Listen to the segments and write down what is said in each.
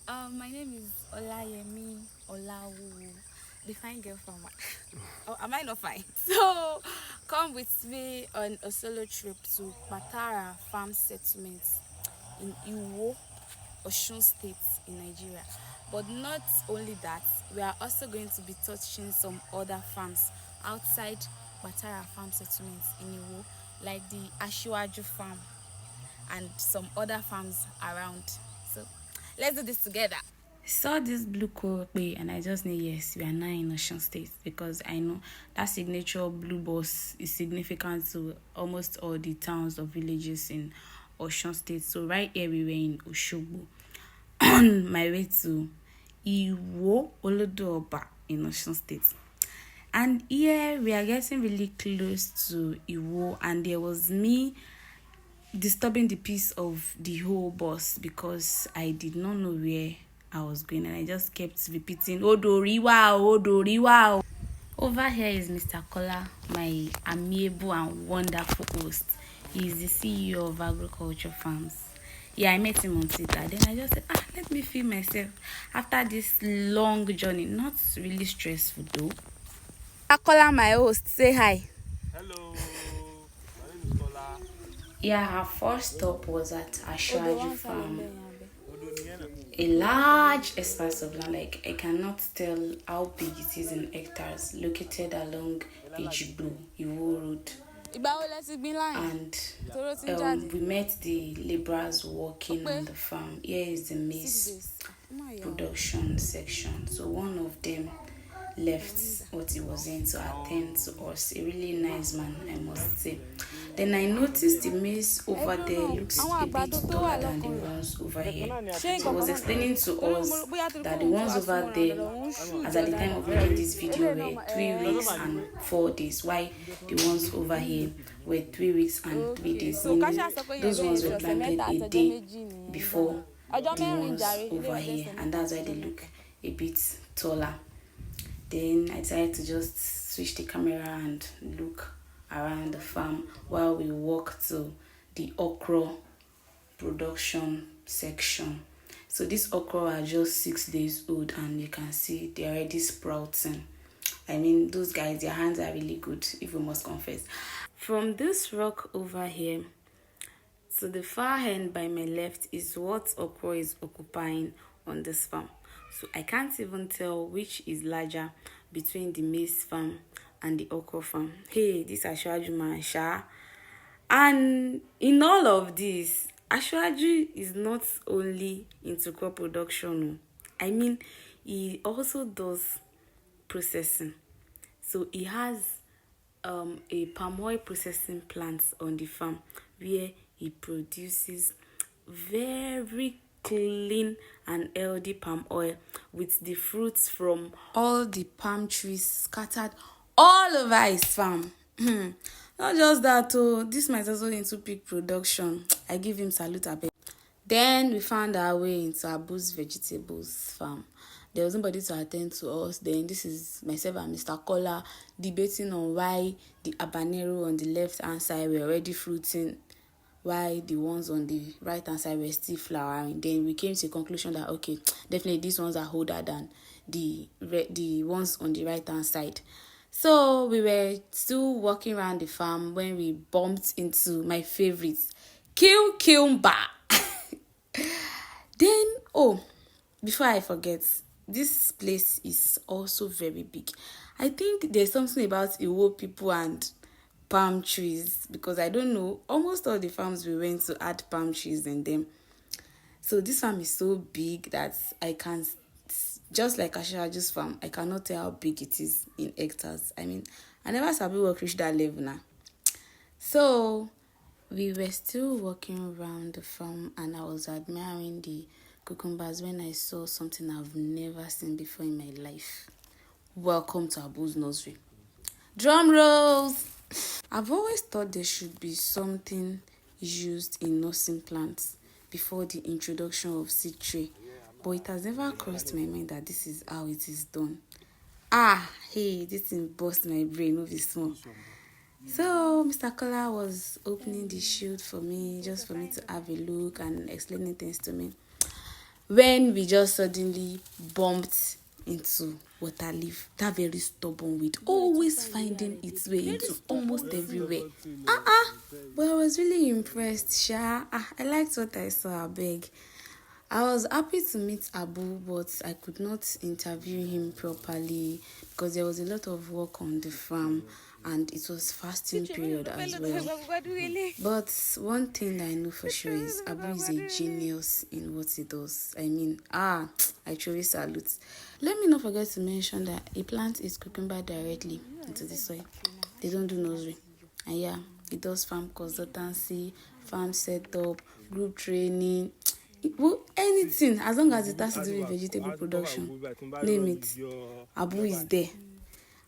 My name is Olayemi Olawu, the fine girl from. Oh, am I not fine? So, come with me on a solo trip to Pataara Farm Settlement in Iwo, Osun State in Nigeria. But not only that, we are also going to be touching some other farms outside Pataara Farm Settlement in Iwo, like the Ashiwaju Farm and some other farms around. So let's do this together. Saw this blue kope and I just knew yes, we are now in Osun State because I know that signature blue bus is significant to almost all the towns or villages in Osun State. So right here we were in Oshogbo on my way to Iwo Olodoba in Osun State. And here we are getting really close to Iwo, and there was me disturbing the peace of the whole bus because I did not know where I was going, and I just kept repeating Odoriwa, Odoriwa. Over here is Mr. Kola, my amiable and wonderful host. He is the CEO of Agriculture Farms. Yeah, I met him on Twitter. Then I just said, let me feel myself after this long journey. Not really stressful though. Kola, my host, say hi. Hello, my name is Kola. Yeah, our first stop was at Ashwaju Farm. A large expanse of land, like I cannot tell how big it is in hectares, located along Ejigbo, Iwo Road. And we met the laborers working on the farm. Here is the maize production section. So one of them left what he was in to attend to us. A really nice man, I must say. Then I noticed the maize over there looks a bit taller than the ones over here. So he was explaining to us that the ones over there, as at the time of making this video, were 3 weeks and 4 days, while the ones over here were 3 weeks and 3 days. Meaning those ones were planted a day before the ones over here, and that's why they look a bit taller. Then I decided to just switch the camera and look around the farm while we walk to the okra production section. So these okra are just 6 days old, and you can see they're already sprouting. I mean, those guys, their hands are really good, if we must confess. From this rock over here to the far end by my left is what okra is occupying on this farm. So I can't even tell which is larger between the maize farm and the okra farm. Hey, this Ashwaju man, Sha. And in all of this, Ashwaju is not only into crop production. I mean, he also does processing. So he has a palm oil processing plant on the farm where he produces very clean and healthy palm oil with the fruits from all the palm trees scattered all over his farm. Not just that, this might also into pig production. I give him salute a bit. Then we found our way into Abu's vegetables farm. There was nobody to attend to us. Then this is myself and Mr. Kola debating on why the habanero on the left hand side were already fruiting, while the ones on the right hand side were still flowering. Then we came to a conclusion that okay, definitely these ones are older than the ones on the right hand side. So we were still walking around the farm when we bumped into my favorites, cucumber. Then before I forget, this place is also very big. I think there's something about Iwo people and palm trees, because I don't know, almost all the farms we went to had palm trees in them. So this farm is so big that I can, just like Ashaju's farm, I cannot tell how big it is in hectares. I mean, I never sabi work reach that level now. So we were still walking around the farm and I was admiring the cucumbers when I saw something I've never seen before in my life. Welcome to Abu's nursery. Drum rolls! I've always thought there should be something used in nursing plants before the introduction of seed tray, but it has never crossed my mind that this is how it is done. Hey, this thing burst my brain, no be small. So Mr. Kola was opening the shield for me, just for me to have a look and explaining things to me. when we just suddenly bumped into water leaf. That very stubborn weed, always finding its way into almost everywhere. But I was really impressed, Sha. I liked what I saw, abeg. I was happy to meet Abu, but I could not interview him properly because there was a lot of work on the farm and it was fasting period as well. But one thing I know for sure is Abu is a genius in what he does. I mean, I truly salute. Let me not forget to mention that he plants his cucumber directly into the soil. They don't do nursery. And yeah, he does farm consultancy, farm setup, group training. Well, anything as long as it has to do with vegetable production, name it, Abu is there.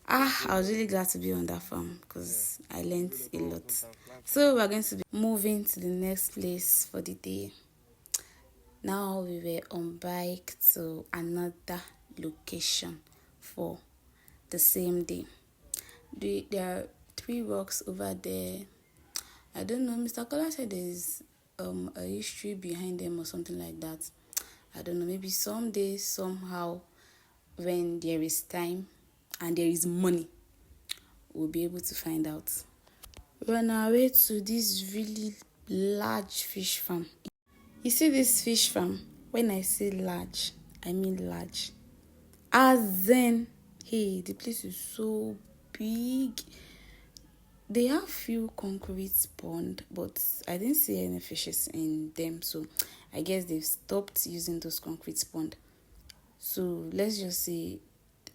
I was really glad to be on that farm because I learned a lot. So we're going to be moving to the next place for the day. Now we were on bike to another location for the same day. There are 3 rocks over there. I don't know. Mr. Kola said there's a history behind them or something like that. I don't know. Maybe someday, somehow, when there is time and there is money, we'll be able to find out. We're on our way to this really large fish farm. You see this fish farm? When I say large, I mean large. As in, hey, the place is so big. They have few concrete pond, but I didn't see any fishes in them, so I guess they've stopped using those concrete pond. So let's just say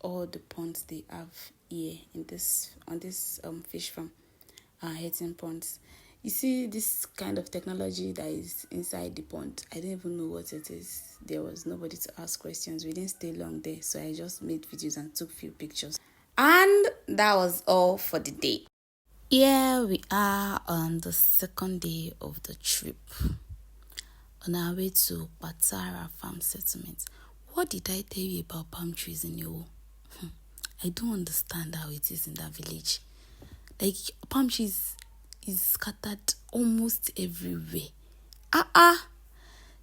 all the ponds they have here on this fish farm are hitting ponds. You see this kind of technology that is inside the pond. I didn't even know what it is. There was nobody to ask questions. We didn't stay long there, so I just made videos and took few pictures. And that was all for the day. Here we are on the second day of the trip, on our way to Pataara farm settlement. What did I tell you about palm trees in Yowo? I don't understand how it is in that village. Like, palm trees is scattered almost everywhere.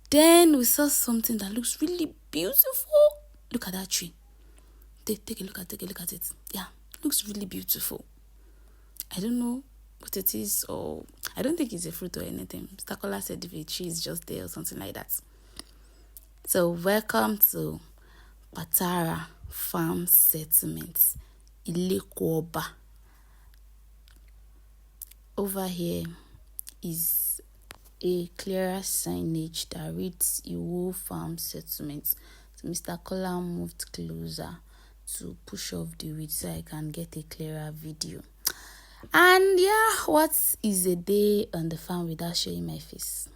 Then we saw something that looks really beautiful. Look at that tree. Take a look at it. Yeah, looks really beautiful. I don't know what it is, or I don't think it's a fruit or anything. Mr. Kola said if a tree is just there or something like that. So welcome to Pataara Farm Settlement, Ilekwoba. Over here is a clearer signage that reads Iwo Farm Settlement. So Mr. Kola moved closer to push off the weed so I can get a clearer video. And yeah, what is a day on the farm without showing my face?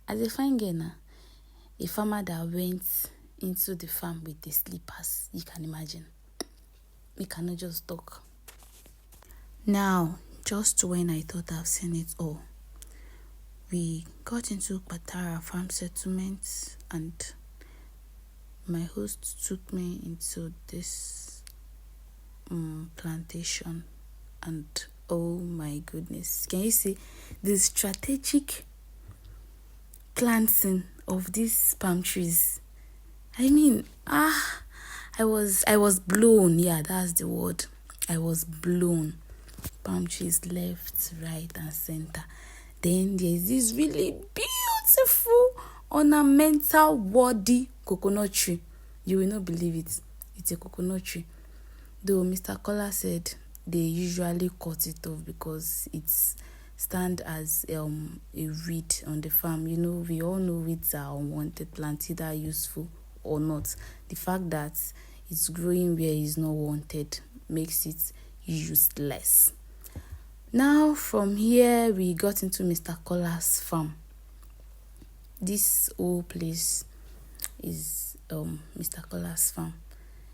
As a fine girl now, a farmer that went into the farm with the slippers, you can imagine. We cannot just talk. Now, just when I thought I've seen it all, we got into Pataara Farm Settlement and my host took me into this plantation. And oh my goodness, can you see the strategic planting of these palm trees? I mean, I was blown. Yeah, that's the word. I was blown. Palm trees left, right, and center. Then there's this really beautiful ornamental woody coconut tree. You will not believe it. It's a coconut tree. Though Mr. Kola said they usually cut it off because it's stand as a weed on the farm. You know, we all know weeds are unwanted plants, either useful or not. The fact that it's growing where it's not wanted makes it useless. Now from here we got into Mr. Kola's farm. This whole place is Mr. Kola's farm.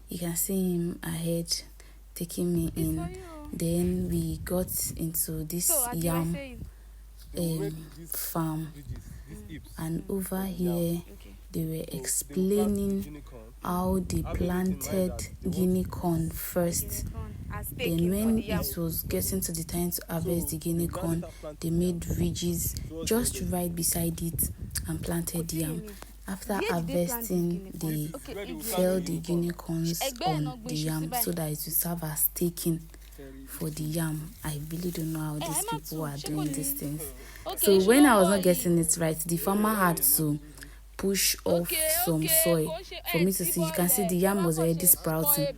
You can see him ahead taking me in. Then we got into this yam farm, and over here they were explaining how they planted guinea corn first. Then when it was getting to the time to harvest the guinea corn, they made ridges just right beside it and planted yam. After harvesting, they fell the guinea corns on the yam so that it will serve as staking for the yam. I really don't know how these people are doing these things. So when I was not getting it right, the farmer had to push off some soil for me to see. You can see the yam was already sprouting,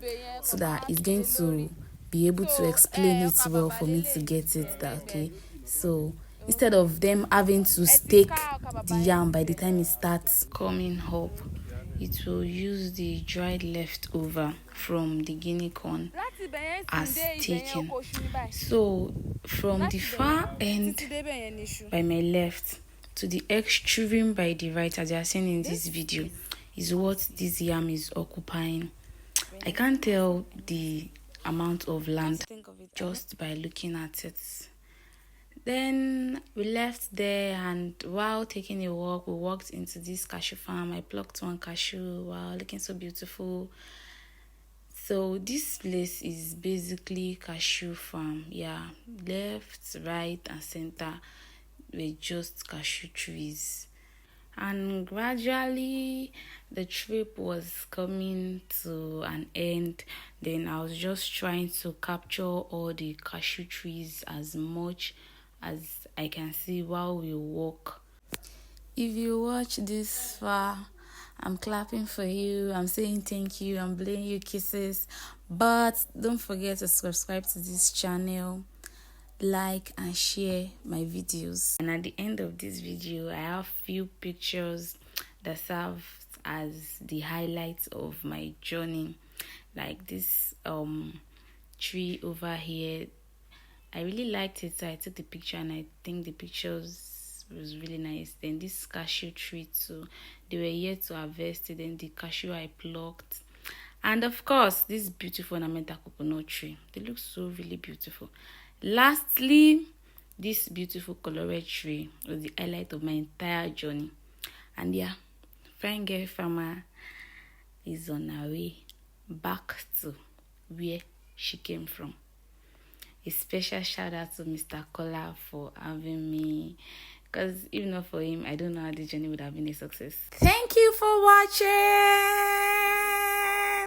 so that it's going to be able to explain it well for me to get it. That okay, so instead of them having to stake the yam by the time it starts coming up, it will use the dried leftover from the guinea corn as taken. So from the far end by my left to the extreme by the right, as you are seeing in this video, is what this yam is occupying. I can't tell the amount of land just by looking at it. Then we left there, and while taking a walk, we walked into this cashew farm. I plucked one cashew. Wow, looking so beautiful. So this place is basically cashew farm. Yeah, left, right, and center were just cashew trees. And gradually the trip was coming to an end. Then I was just trying to capture all the cashew trees as much as I can see while we walk. If you watch this far, I'm clapping for you, I'm saying thank you, I'm blowing you kisses. But don't forget to subscribe to this channel, like and share my videos. And at the end of this video, I have few pictures that serve as the highlights of my journey. Like this tree over here, I really liked it, so I took the picture, and I think the pictures was really nice. Then this cashew tree too, they were yet to harvest it. Then the cashew I plucked, and of course this beautiful ornamental coconut tree. They look so really beautiful. Lastly, this beautiful colored tree was the highlight of my entire journey. And yeah, fine girl farmer is on her way back to where she came from. A special shout out to Mr. Kola for having me, because if not for him, I don't know how the journey would have been a success. Thank you for watching.